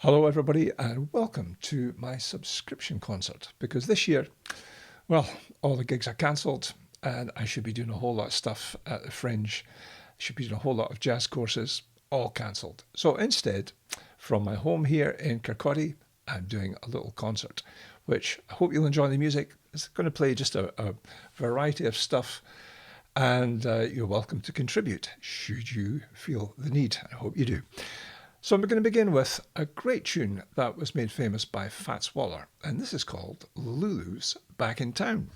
Hello everybody and welcome to my subscription concert, because this year, well, all the gigs are cancelled and I should be doing a whole lot of stuff at the Fringe. I should be doing a whole lot of jazz courses, all cancelled. So instead, from my home here in Kirkcaldy, I'm doing a little concert, which I hope you'll enjoy the music. It's going to play just a variety of stuff, and you're welcome to contribute should you feel the need. I hope you do. So I'm going to begin with a great tune that was made famous by Fats Waller, and this is called LULU'S Back in Town.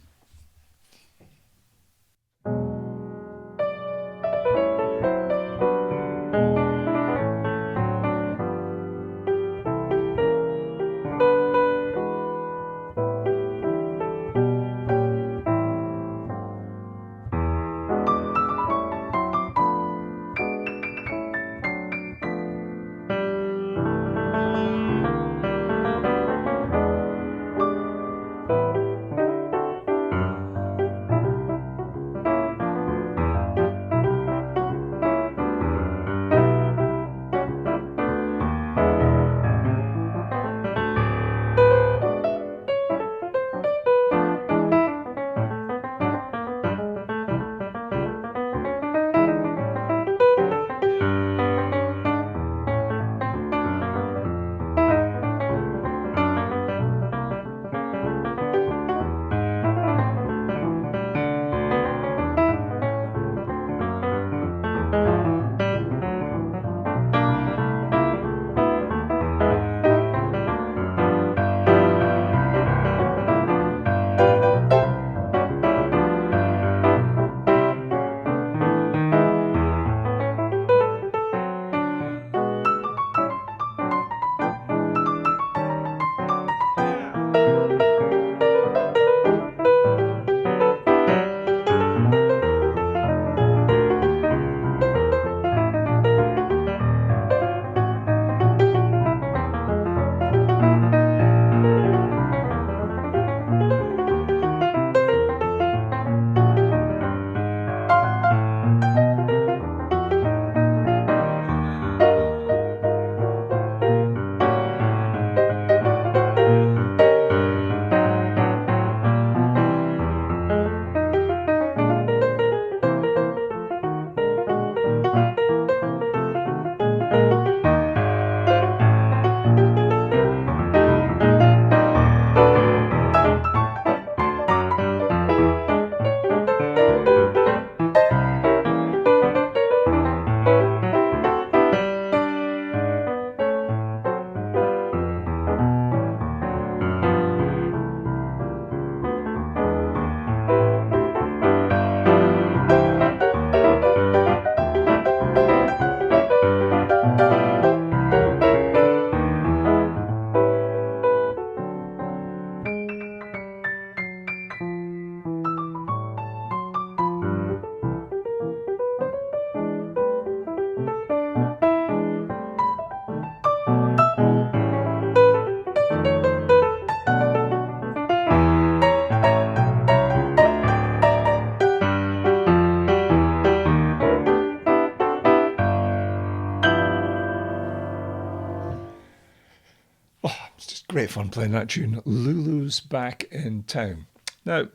Great fun playing that tune, Lulu's Back in Town. Now,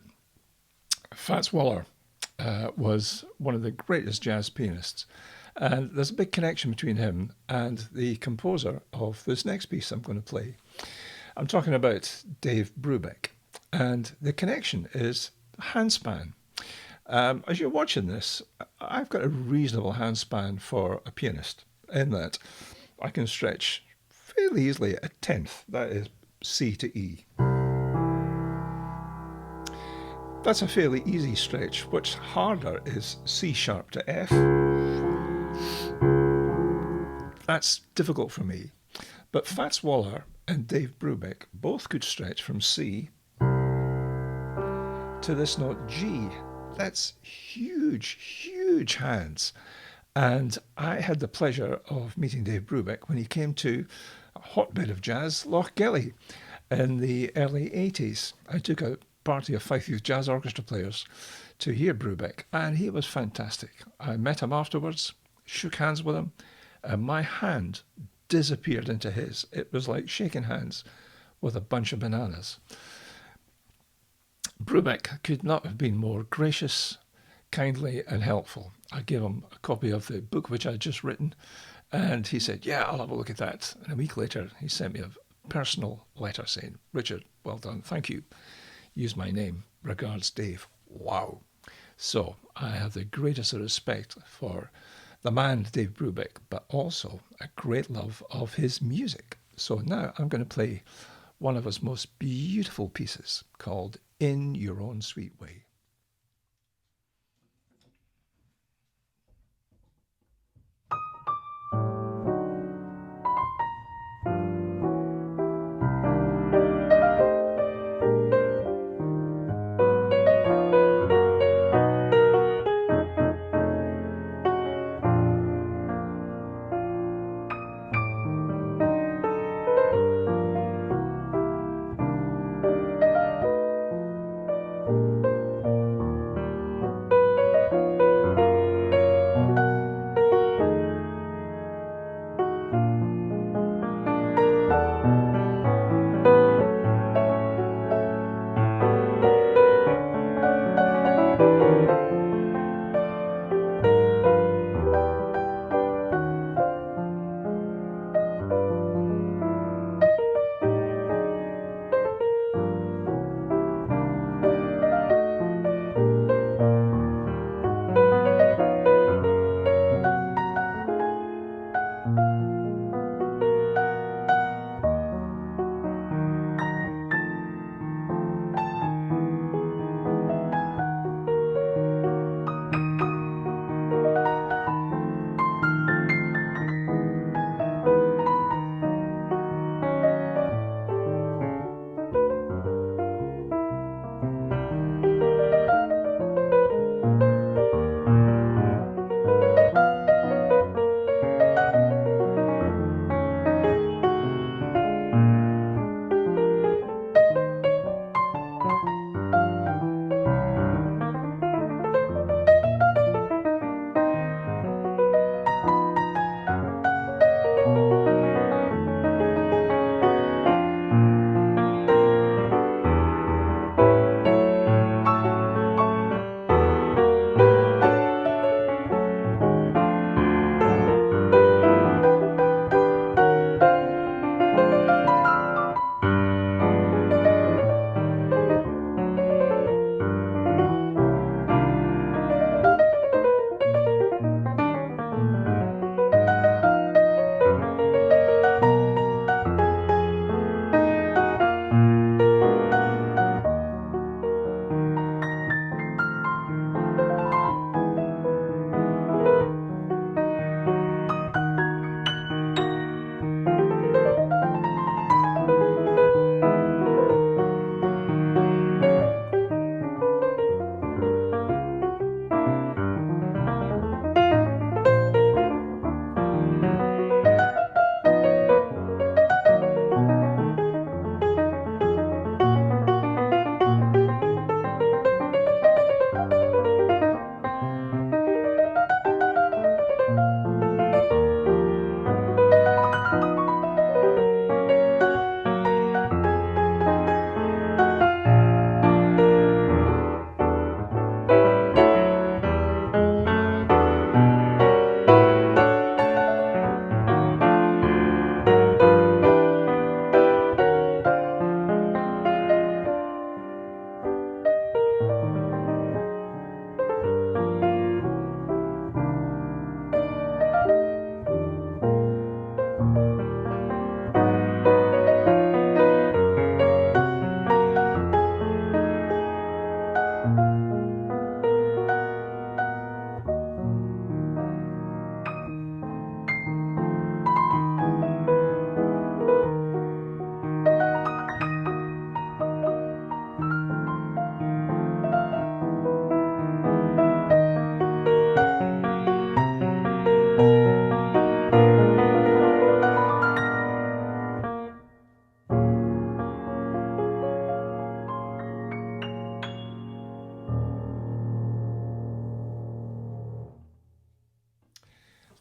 Fats Waller was one of the greatest jazz pianists, and there's a big connection between him and the composer of this next piece I'm going to play. I'm talking about Dave Brubeck, and the connection is handspan. As you're watching this, I've got a reasonable handspan for a pianist, in that I can stretch fairly easily a tenth, that is C to E. That's a fairly easy stretch. What's harder is C sharp to F. That's difficult for me. But Fats Waller and Dave Brubeck both could stretch from C to this note G. That's huge, huge hands. And I had the pleasure of meeting Dave Brubeck when he came to a hotbed of jazz, Lochgelly, in the early 80s. I took a party of Fife Youth Jazz Orchestra players to hear Brubeck, and he was fantastic. I met him afterwards, shook hands with him, and my hand disappeared into his. It was like shaking hands with a bunch of bananas. Brubeck could not have been more gracious, kindly and helpful. I gave him a copy of the book which I had just written, and he said, yeah, I'll have a look at that. And a week later, he sent me a personal letter saying, Richard, well done, thank you. Use my name. Regards, Dave. Wow. So I have the greatest respect for the man, Dave Brubeck, but also a great love of his music. So now I'm going to play one of his most beautiful pieces called In Your Own Sweet Way.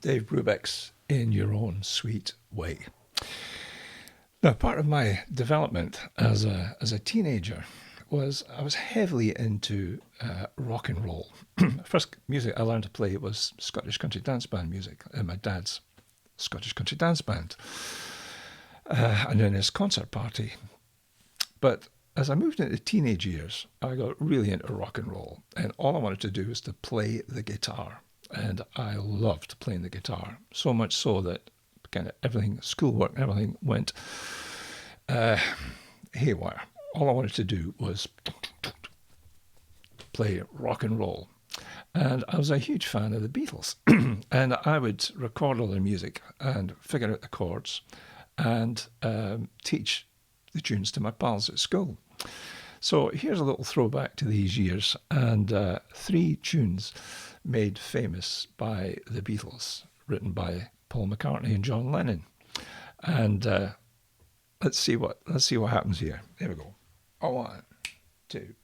Dave Brubeck's in your own sweet way. Now, part of my development as a teenager was I was heavily into rock and roll. First music I learned to play was Scottish country dance band music in my dad's Scottish country dance band, and in his concert party. But as I moved into teenage years, I got really into rock and roll, and all I wanted to do was to play the guitar. And I loved playing the guitar, so much so that kind of everything, schoolwork, everything went haywire. All I wanted to do was play rock and roll. And I was a huge fan of the Beatles. And I would record all their music and figure out the chords and teach the tunes to my pals at school. So here's a little throwback to these years, and 3 tunes made famous by the Beatles, written by Paul McCartney and John Lennon. And let's see what happens here. Here we go. 1, 2,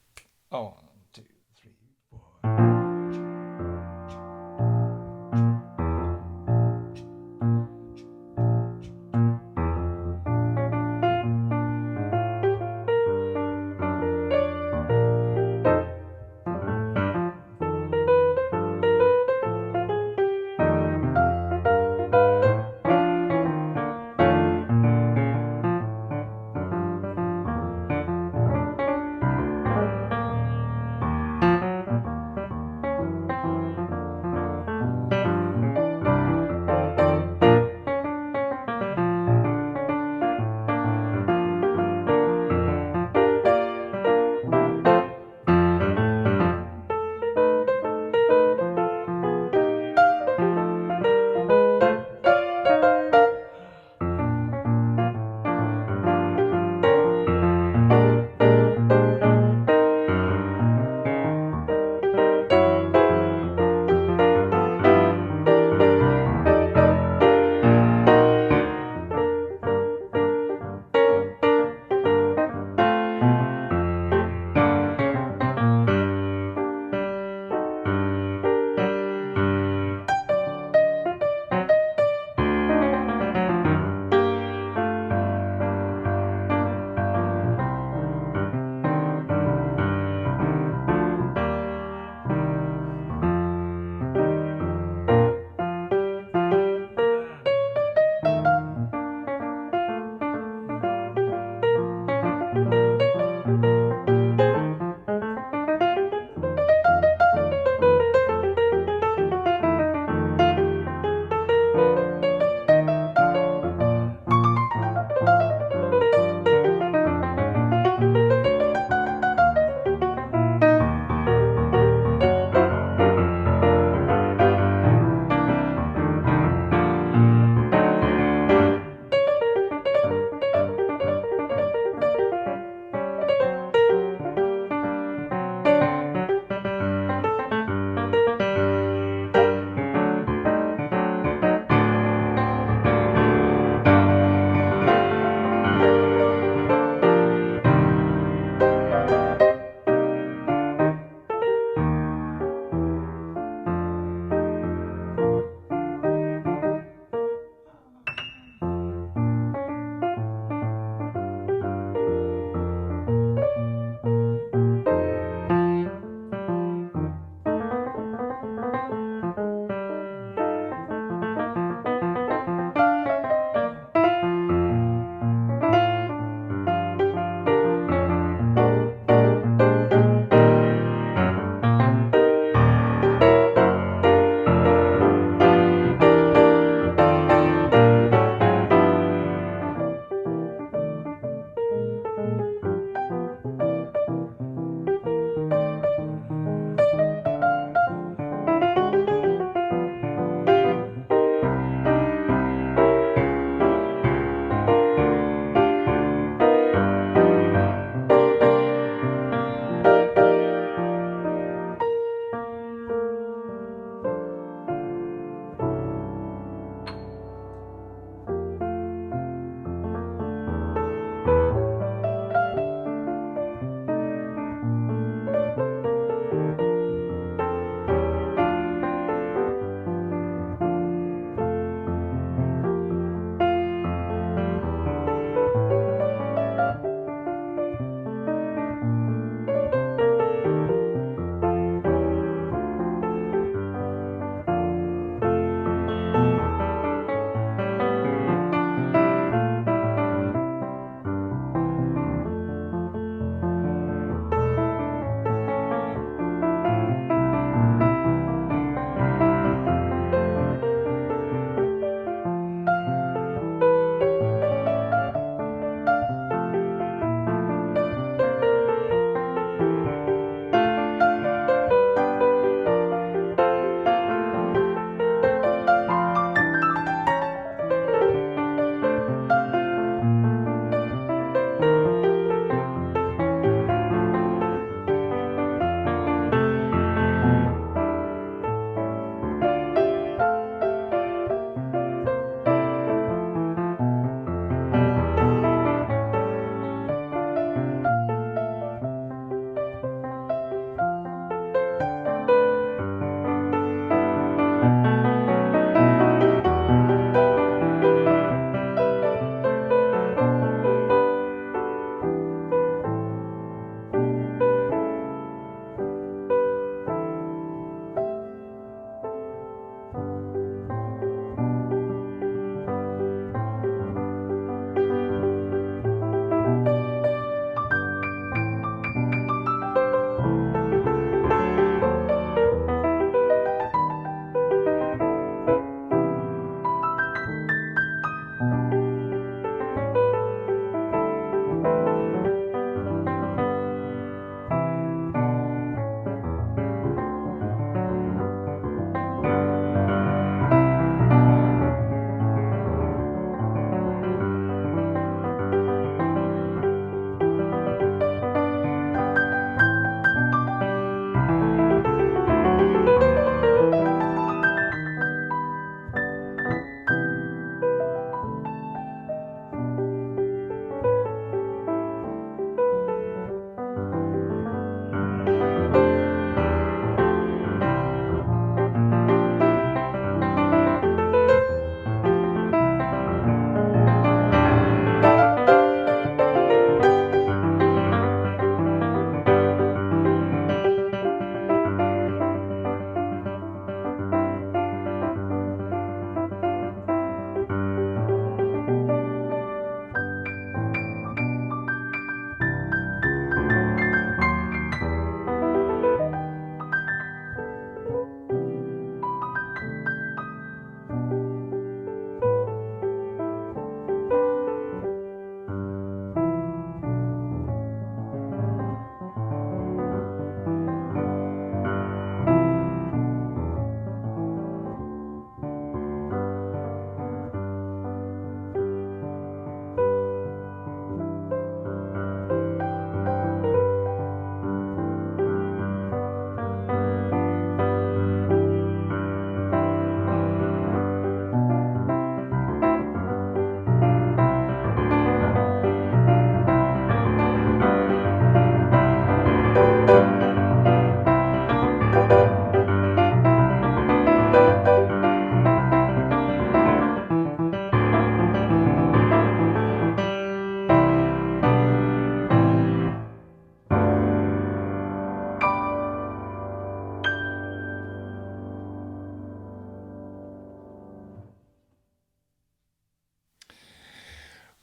1, 2, 3, 4.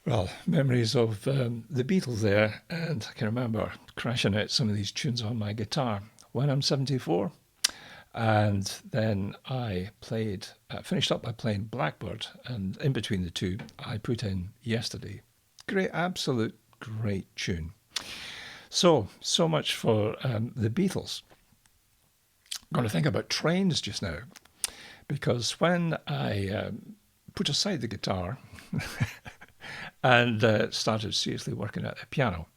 Well, memories of the Beatles there, and I can remember crashing out some of these tunes on my guitar when I'm 74. And then I finished up by playing Blackbird, and in between the two, I put in Yesterday. Great, absolute great tune. So much for the Beatles. I'm going to think about trains just now, because when I put aside the guitar and started seriously working at the piano,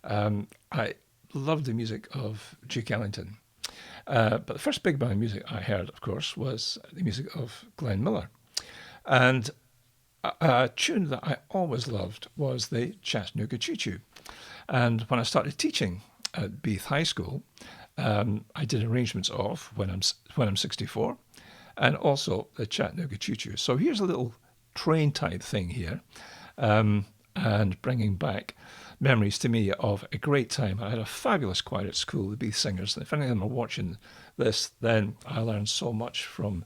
I loved the music of Duke Ellington. But the first big band music I heard, of course, was the music of Glenn Miller. And a tune that I always loved was the Chattanooga Choo-Choo. And when I started teaching at Beath High School, I did arrangements of When I'm 64, and also the Chattanooga Choo-Choo. So here's a little train type thing here, and bringing back memories to me of a great time. I had a fabulous choir at school, the Beath Singers, and if any of them are watching this, then I learned so much from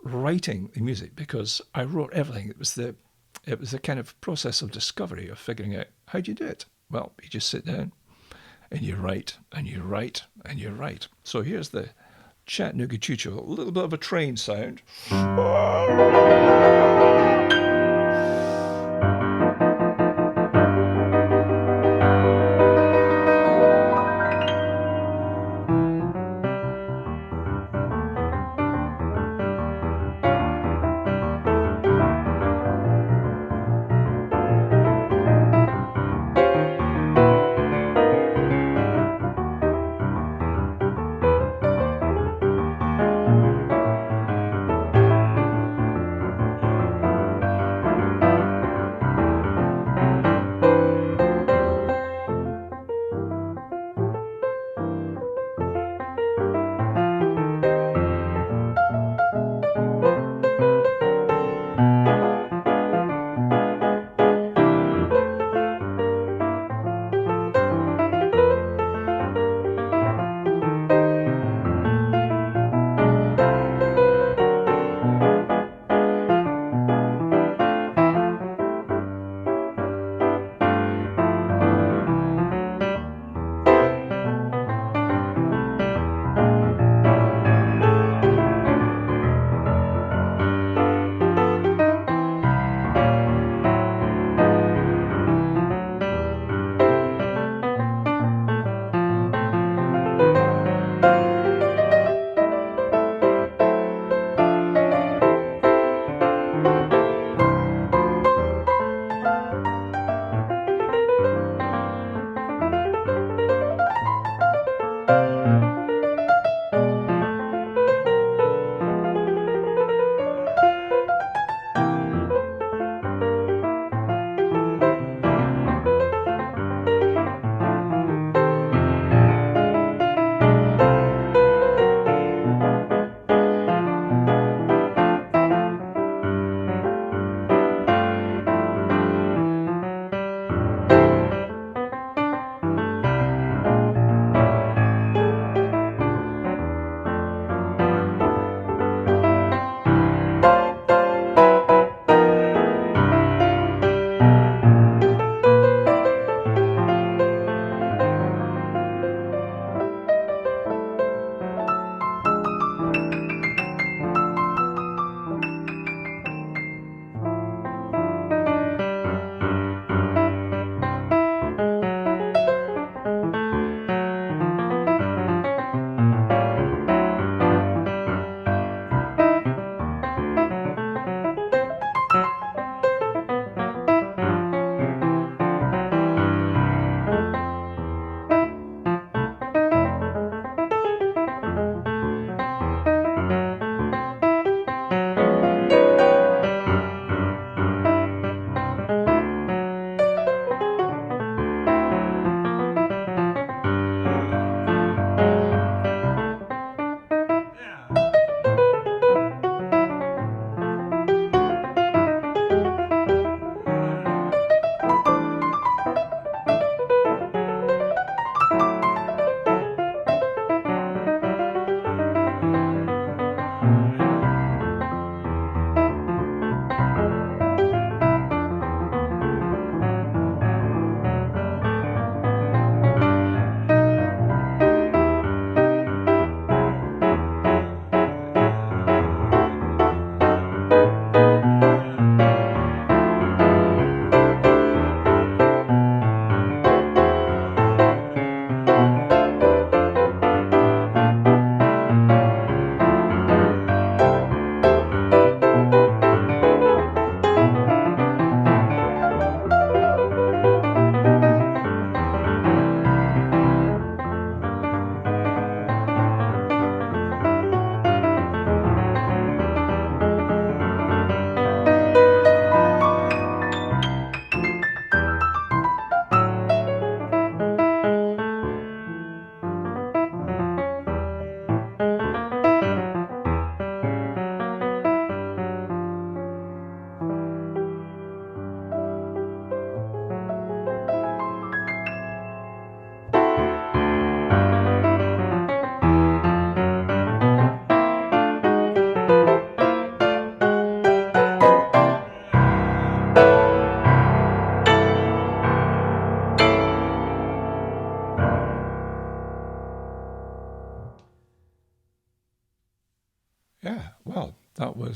writing the music, because I wrote everything. It was the kind of process of discovery, of figuring out how do you do it. Well, you just sit down and you write and you write and you write. So here's the Chattanooga Choo-Choo, a little bit of a train sound.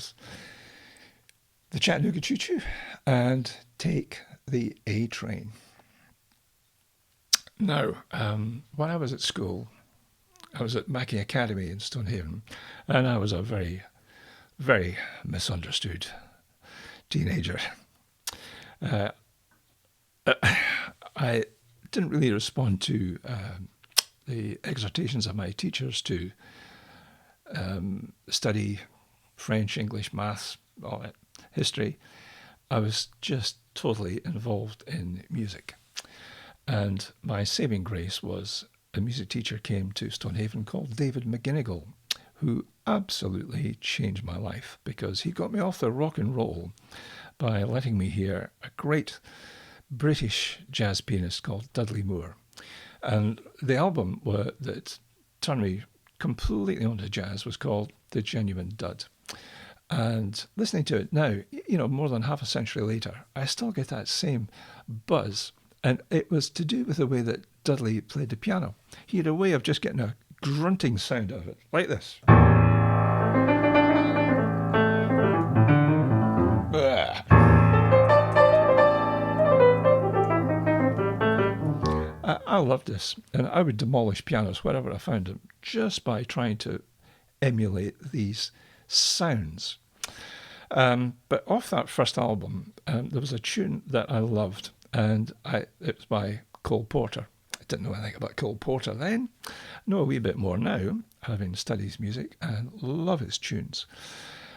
was the Chattanooga Choo-Choo and take the A train. Now, when I was at school, I was at MCCARTNEY in Stonehaven, and I was a very, very misunderstood teenager. I didn't really respond to the exhortations of my teachers to study French, English, maths, all that, history. I was just totally involved in music. And my saving grace was a music teacher came to Stonehaven called David McGinnigal, who absolutely changed my life because he got me off the rock and roll by letting me hear a great British jazz pianist called Dudley Moore. And the album that turned me completely onto jazz was called The Genuine Dud. And listening to it now, more than half a century later, I still get that same buzz. And it was to do with the way that Dudley played the piano. He had a way of just getting a grunting sound out of it, like this. I loved this, and I would demolish pianos wherever I found them just by trying to emulate these sounds. But off that first album, there was a tune that I loved, and it was by Cole Porter. I didn't know anything about Cole Porter then. I know a wee bit more now, having studied his music, and love his tunes.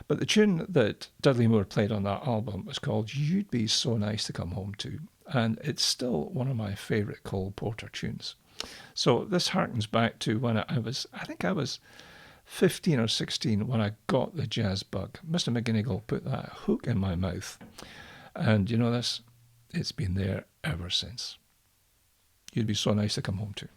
But the tune that Dudley Moore played on that album was called You'd Be So Nice to Come Home To, and it's still one of my favourite Cole Porter tunes. So this harkens back to when I was 15 or 16 when I got the jazz bug. Mr. McGinnigal put that hook in my mouth. And you know this? It's been there ever since. You'd be so nice to come home to.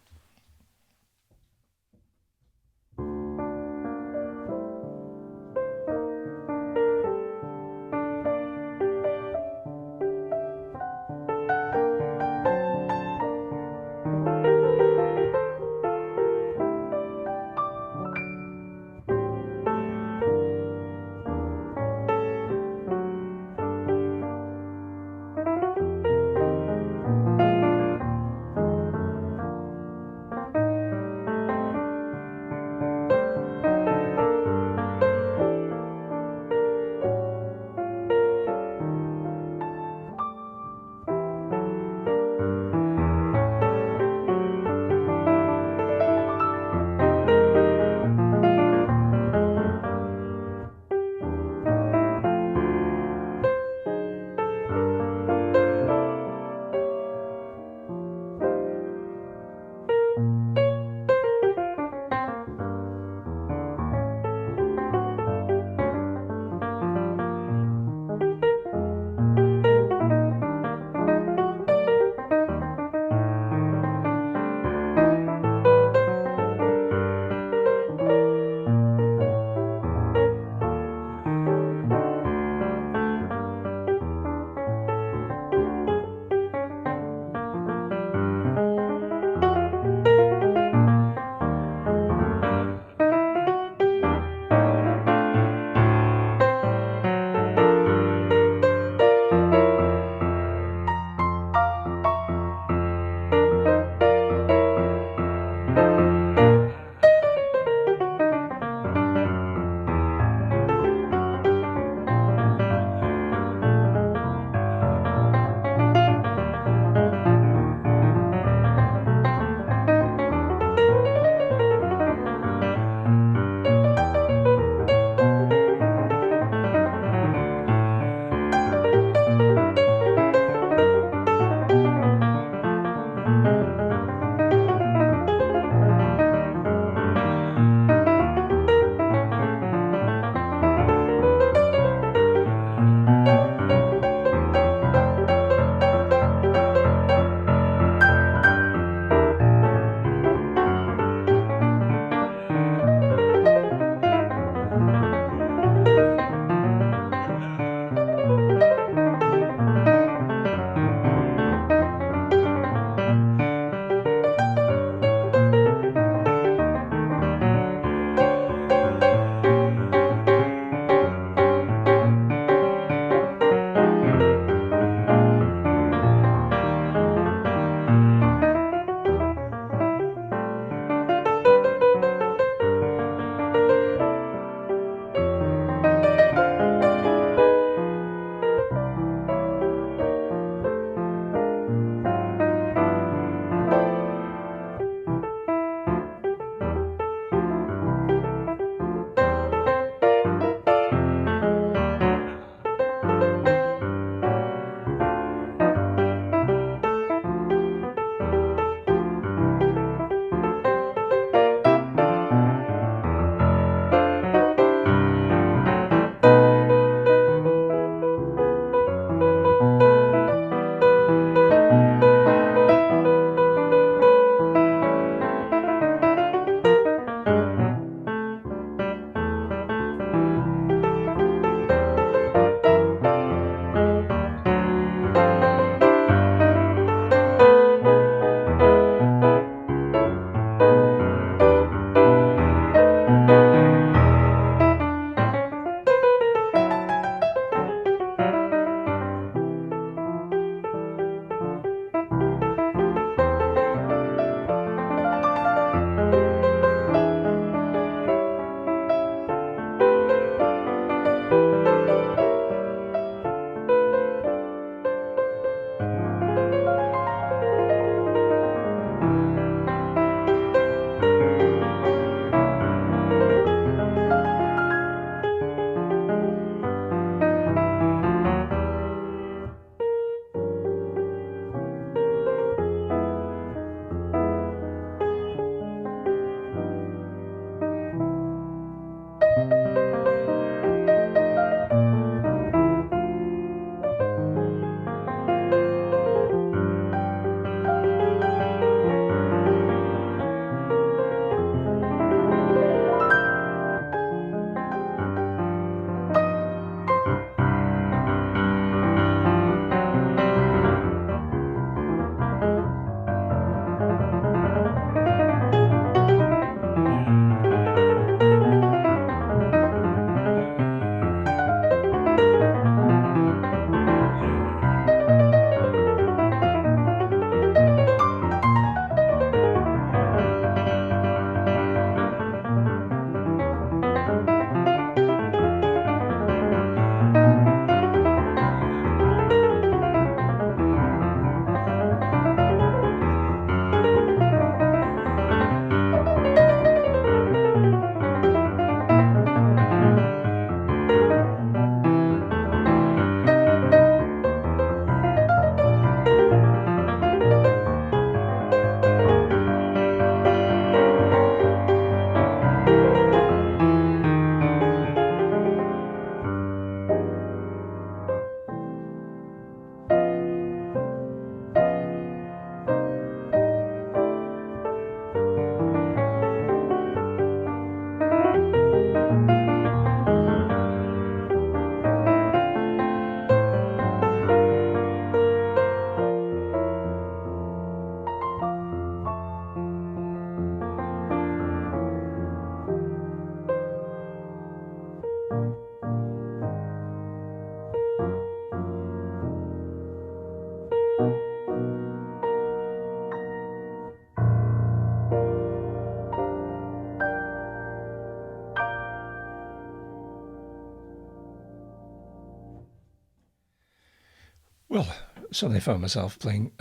Well, suddenly found myself playing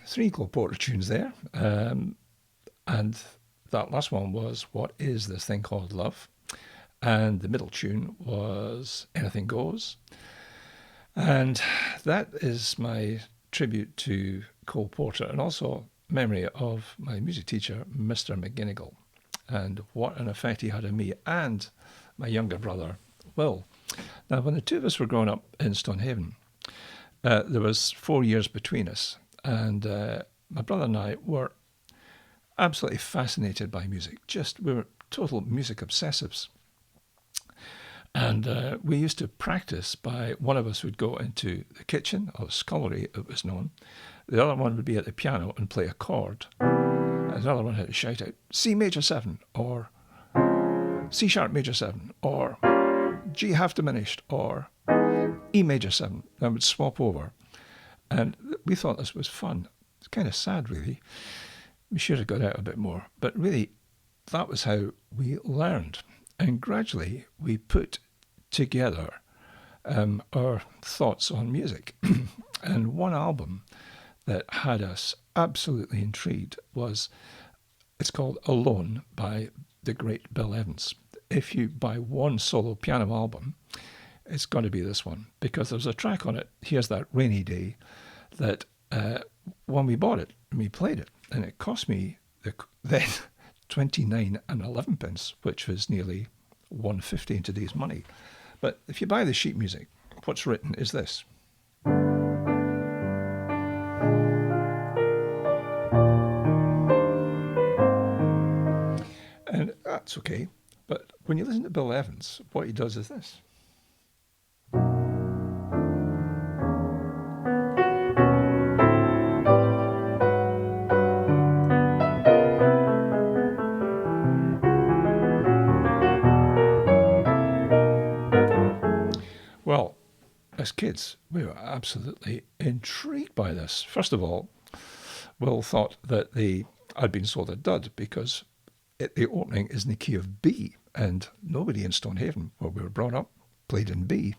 3 Cole Porter tunes there. And that last one was What Is This Thing Called Love? And the middle tune was Anything Goes. And that is my tribute to Cole Porter and also memory of my music teacher, Mr. McGinnigal, and what an effect he had on me and my younger brother, Will. Now, when the two of us were growing up in Stonehaven, there was 4 years between us, and my brother and I were absolutely fascinated by music. We were total music obsessives. And we used to practice by one of us would go into the kitchen, or the scullery, it was known. The other one would be at the piano and play a chord. And the other one had to shout out C major 7, or C sharp major 7, or G half diminished, or E major 7. And would swap over. And we thought this was fun. It's kind of sad, really. We should have got out a bit more. But really, that was how we learned. And gradually, we put together our thoughts on music. And one album that had us absolutely intrigued it's called Alone by the great Bill Evans. If you buy one solo piano album, it's got to be this one, because there's a track on it, Here's That Rainy Day, that when we bought it and we played it, and it cost me then 29 and 11 pence, which was nearly $1.50 in today's money. But if you buy the sheet music, what's written is this. And that's okay. But when you listen to Bill Evans, what he does is this. Well, as kids, we were absolutely intrigued by this. First of all, Will thought that I'd been sold a dud because the opening is in the key of B, and nobody in Stonehaven, where we were brought up, played in B.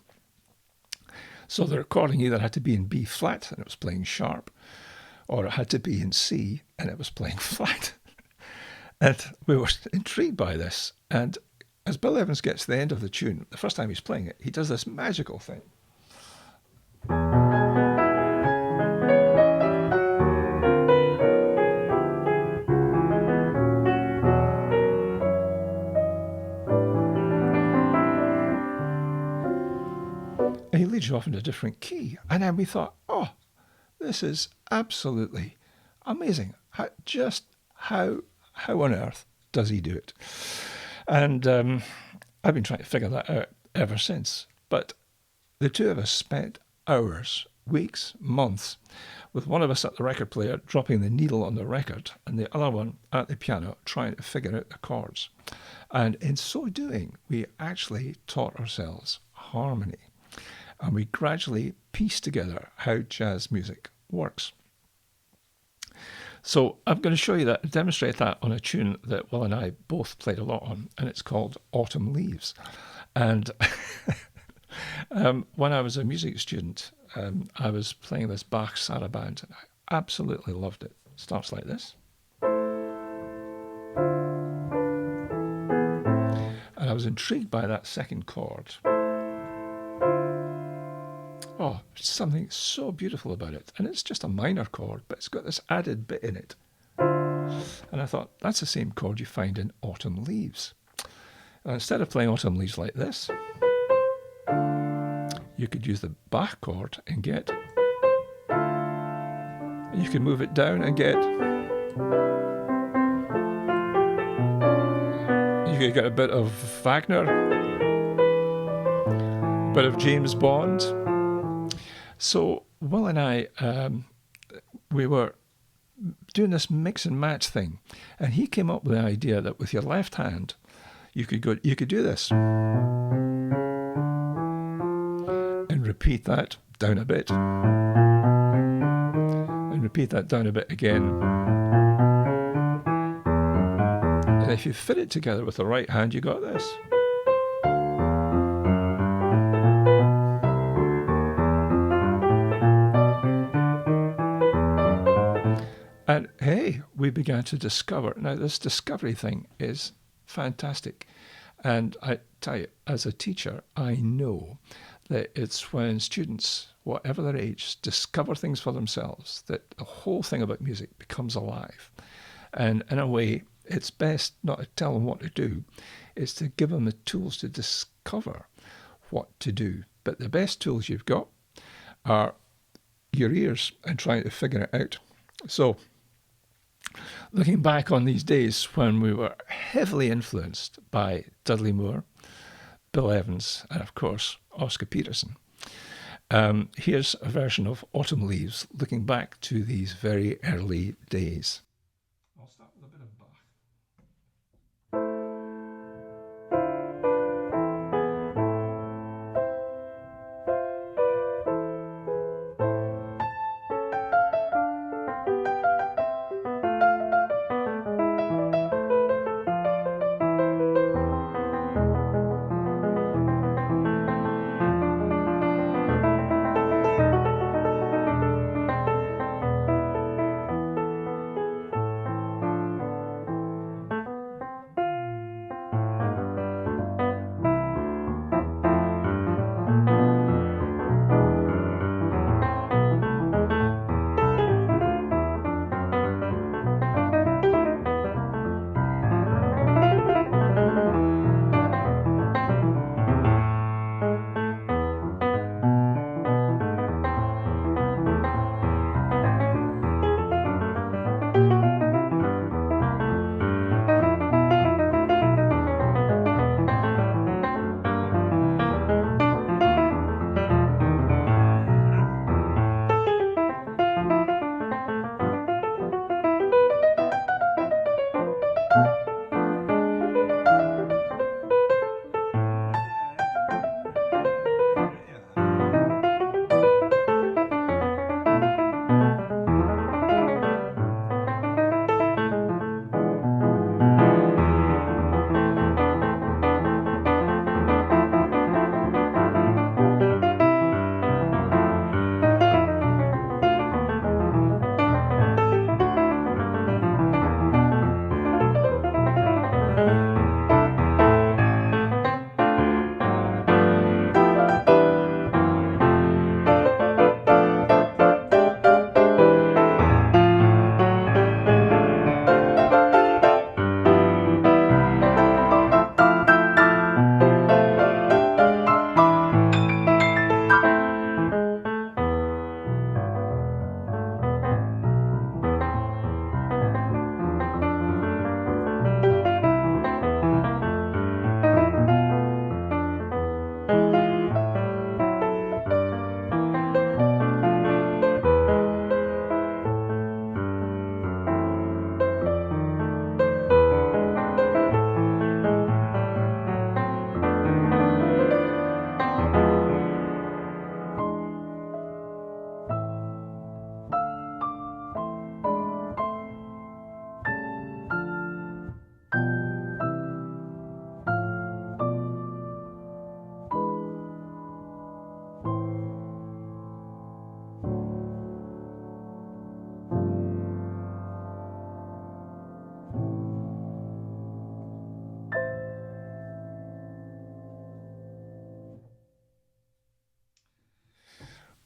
So the recording either had to be in B flat, and it was playing sharp, or it had to be in C, and it was playing flat. And we were intrigued by this, and as Bill Evans gets to the end of the tune, the first time he's playing it, he does this magical thing. And he leads you off in a different key. And then we thought, oh, this is absolutely amazing. How on earth does he do it? And I've been trying to figure that out ever since. But the two of us spent hours, weeks, months, with one of us at the record player dropping the needle on the record and the other one at the piano trying to figure out the chords. And in so doing, we actually taught ourselves harmony. And we gradually pieced together how jazz music works. So I'm going to show you that, demonstrate that on a tune that Will and I both played a lot on, and it's called Autumn Leaves. And when I was a music student, I was playing this Bach saraband, and I absolutely loved it. It starts like this. And I was intrigued by that second chord. Oh, something so beautiful about it. And it's just a minor chord, but it's got this added bit in it. And I thought, that's the same chord you find in Autumn Leaves. And instead of playing Autumn Leaves like this, you could use the Bach chord and get... And you can move it down and get... You could get a bit of Wagner, a bit of James Bond. So Will and I, we were doing this mix and match thing, and he came up with the idea that with your left hand, you could do this, and repeat that down a bit, and repeat that down a bit again. And if you fit it together with the right hand, you got this. we began to discover. Now, this discovery thing is fantastic. And I tell you, as a teacher, I know that it's when students, whatever their age, discover things for themselves that the whole thing about music becomes alive. And in a way, it's best not to tell them what to do, it's to give them the tools to discover what to do. But the best tools you've got are your ears and trying to figure it out. So, looking back on these days when we were heavily influenced by Dudley Moore, Bill Evans, and of course, Oscar Peterson, here's a version of Autumn Leaves looking back to these very early days. I'll start with a bit of Bach.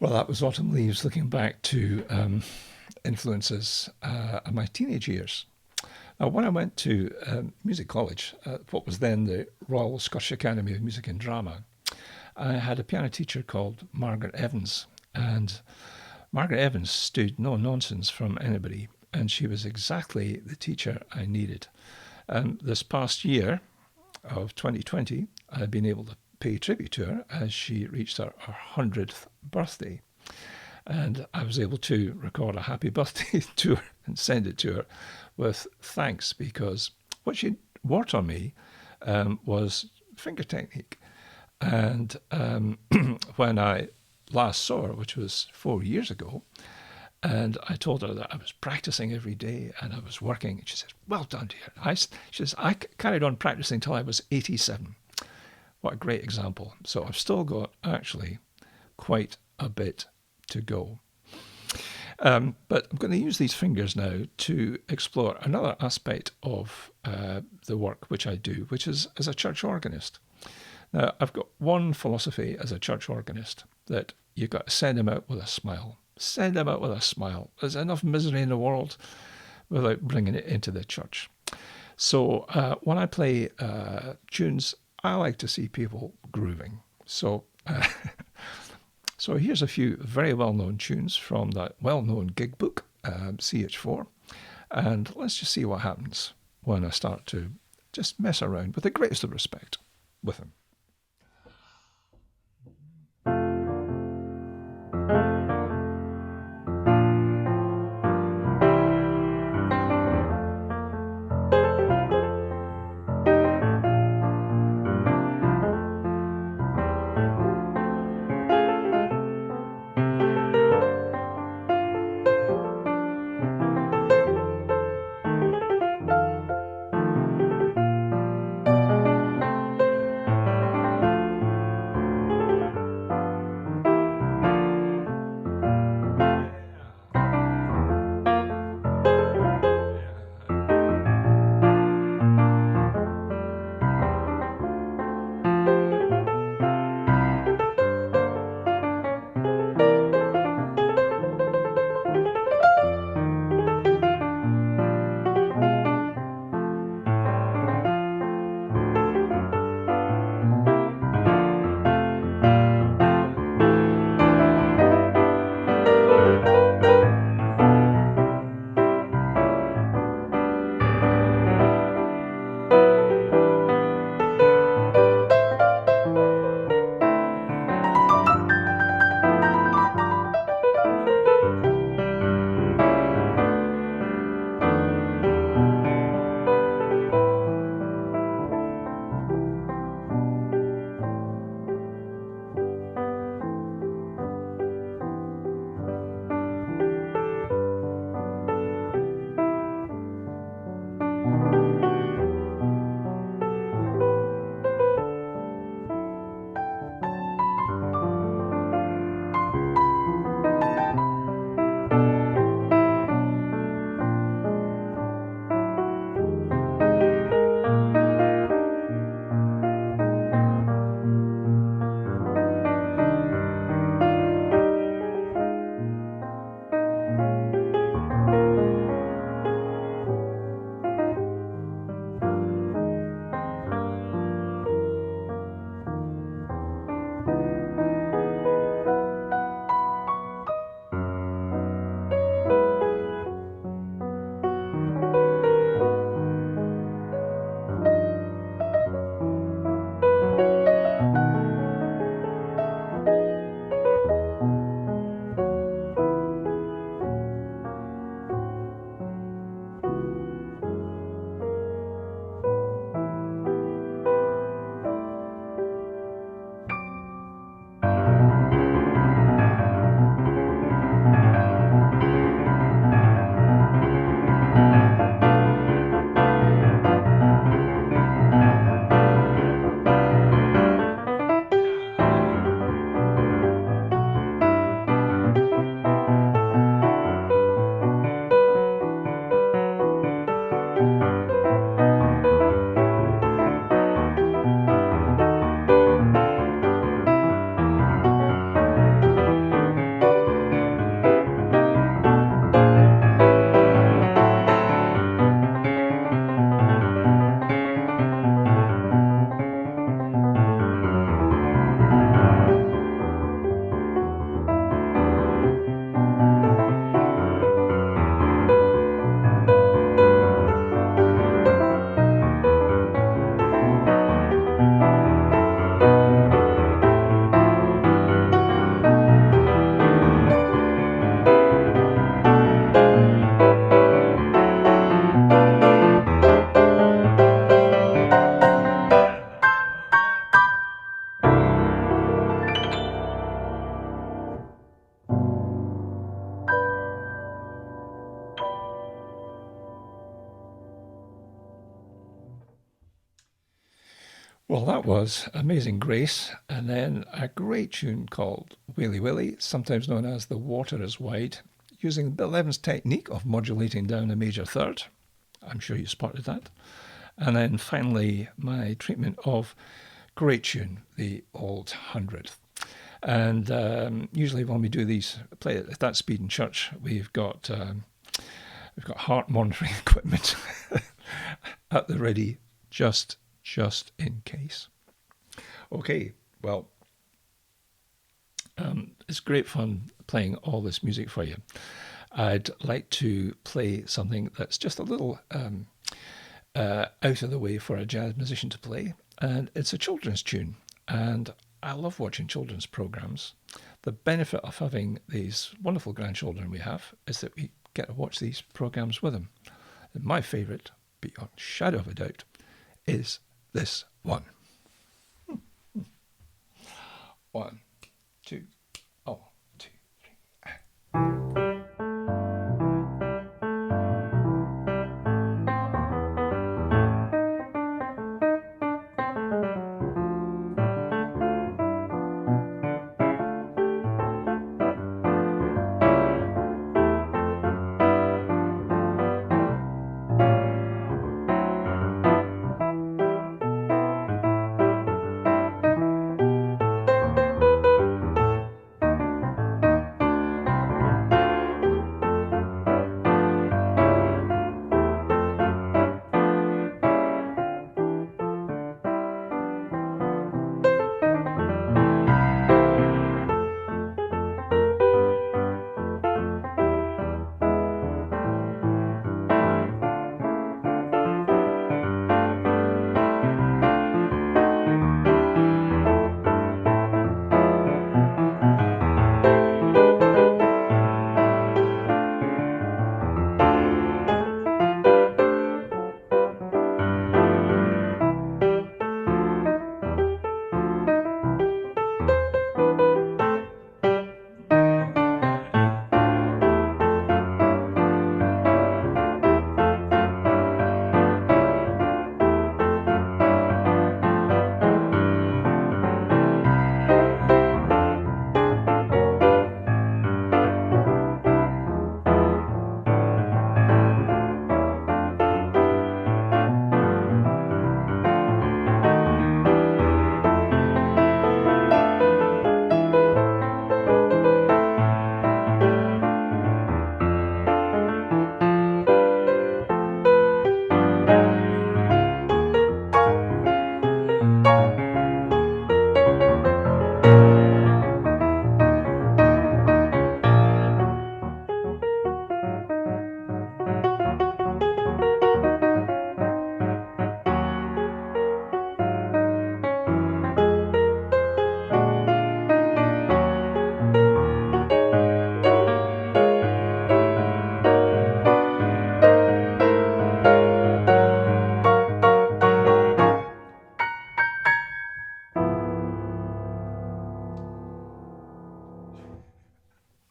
Well, that was Autumn Leaves, looking back to influences of my teenage years. Now, when I went to music college, what was then the Royal Scottish Academy of Music and Drama, I had a piano teacher called Margaret Evans. And Margaret Evans stood no nonsense from anybody, and she was exactly the teacher I needed. This past year of 2020, I've been able to pay tribute to her as she reached her 100th birthday. And I was able to record a happy birthday to her and send it to her with thanks, because what she worked on me was finger technique. And when I last saw her, which was 4 years ago, and I told her that I was practicing every day and I was working, and she said, "Well done, dear." She says, "I carried on practicing until I was 87. What a great example. So I've still got actually quite a bit to go. But I'm going to use these fingers now to explore another aspect of the work which I do, which is as a church organist. Now, I've got one philosophy as a church organist, that you've got to send them out with a smile. Send them out with a smile. There's enough misery in the world without bringing it into the church. So when I play tunes, I like to see people grooving. So so here's a few very well-known tunes from that well-known gig book, CH4. And let's just see what happens when I start to just mess around with the greatest of respect with them. Well, that was Amazing Grace, and then a great tune called WALY, sometimes known as The Water is Wide. using Bill Evans' technique of modulating down a major third. I'm sure you spotted that. And then finally, my treatment of great tune, the Old Hundredth. And usually when we do these, play at that speed in church, we've got heart monitoring equipment at the ready, just in case. Okay, well, it's great fun playing all this music for you. I'd like to play something that's just a little out of the way for a jazz musician to play, and it's a children's tune. And I love watching children's programs. The benefit of having these wonderful grandchildren we have is that we get to watch these programs with them. And my favourite, beyond shadow of a doubt, is this one. 1, 2, oh, 2, 3.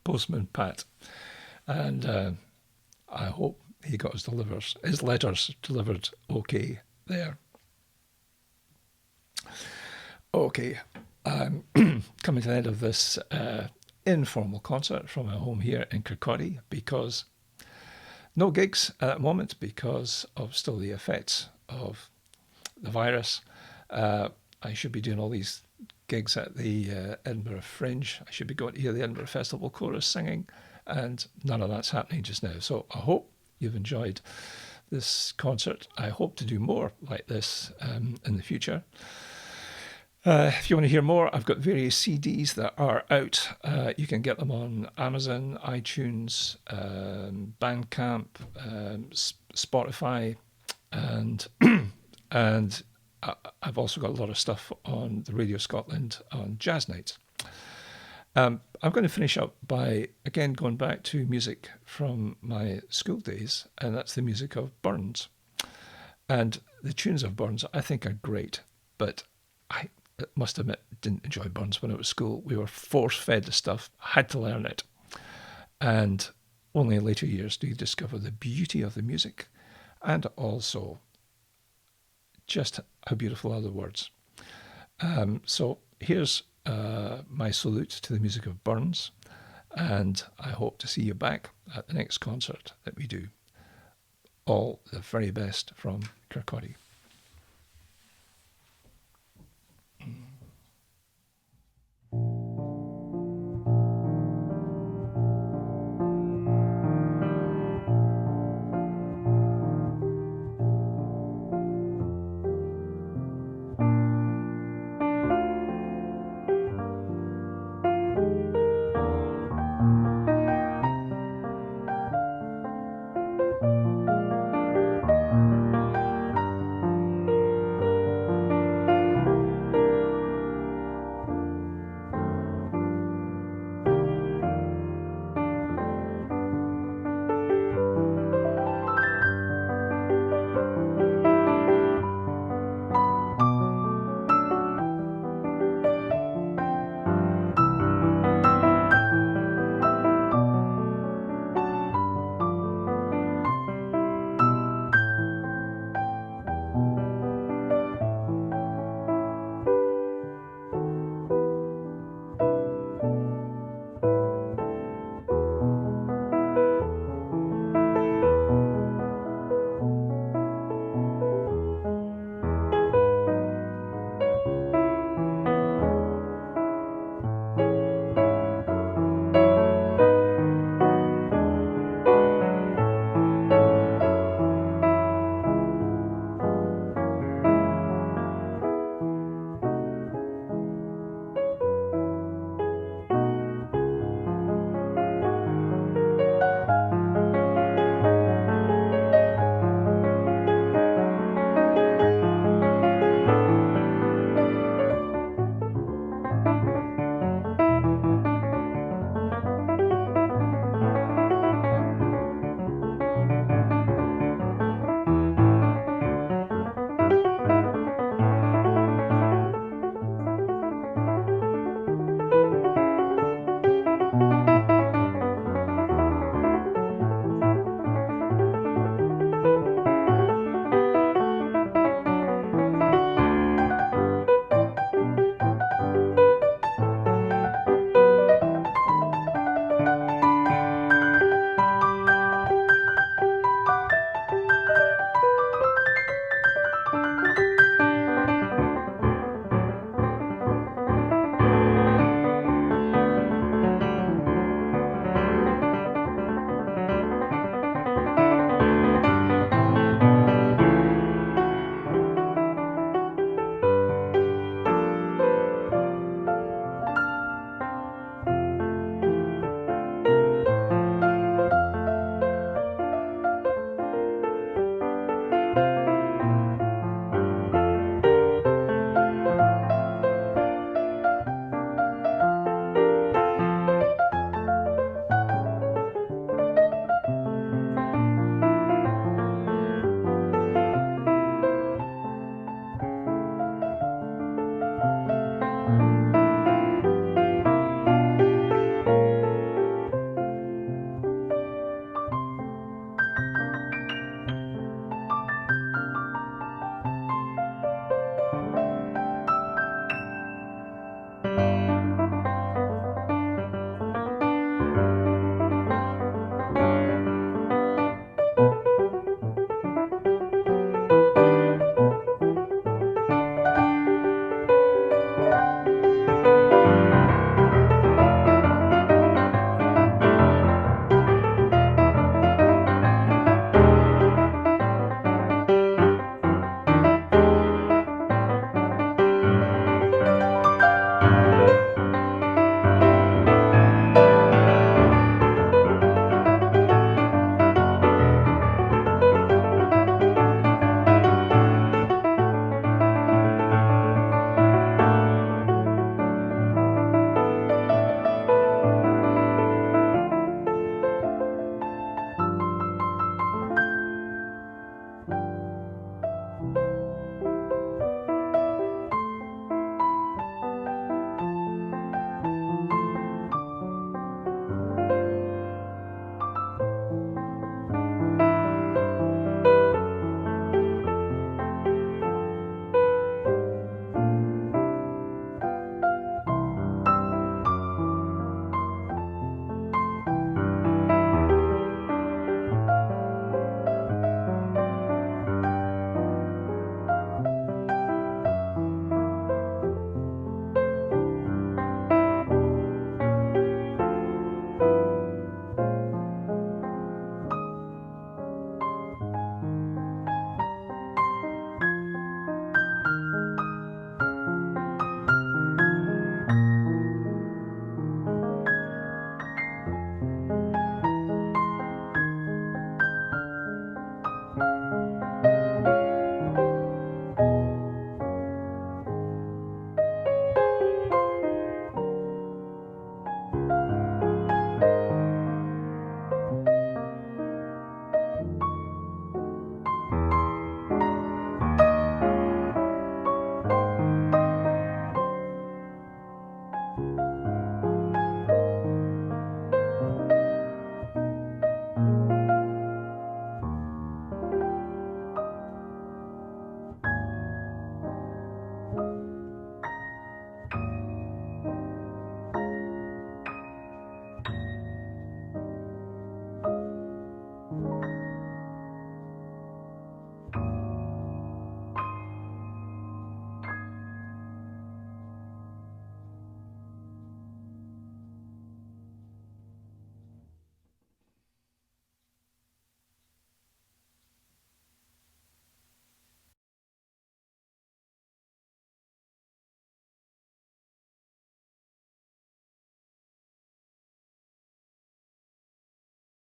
Postman Pat, and I hope he got his letters delivered okay there. Okay, I'm coming to the end of this informal concert from my home here in Kirkcaldy, because no gigs at that moment because of still the effects of the virus. I should be doing all these gigs at the Edinburgh Fringe. I should be going to hear the Edinburgh Festival Chorus singing, and none of that's happening just now. So I hope you've enjoyed this concert. I hope to do more like this in the future. If you want to hear more, I've got various CDs that are out. You can get them on Amazon, iTunes, Bandcamp, Spotify, and and I've also got a lot of stuff on the Radio Scotland on Jazz Nights. I'm going to finish up by, again, going back to music from my school days, and that's the music of Burns. And the tunes of Burns, I think, are great, but I must admit, didn't enjoy Burns when I was at school. We were force-fed the stuff, had to learn it. And only in later years do you discover the beauty of the music, and also just how beautiful are the words. So here's my salute to the music of Burns. and I hope to see you back at the next concert that we do. All the very best from Kirkcaldy.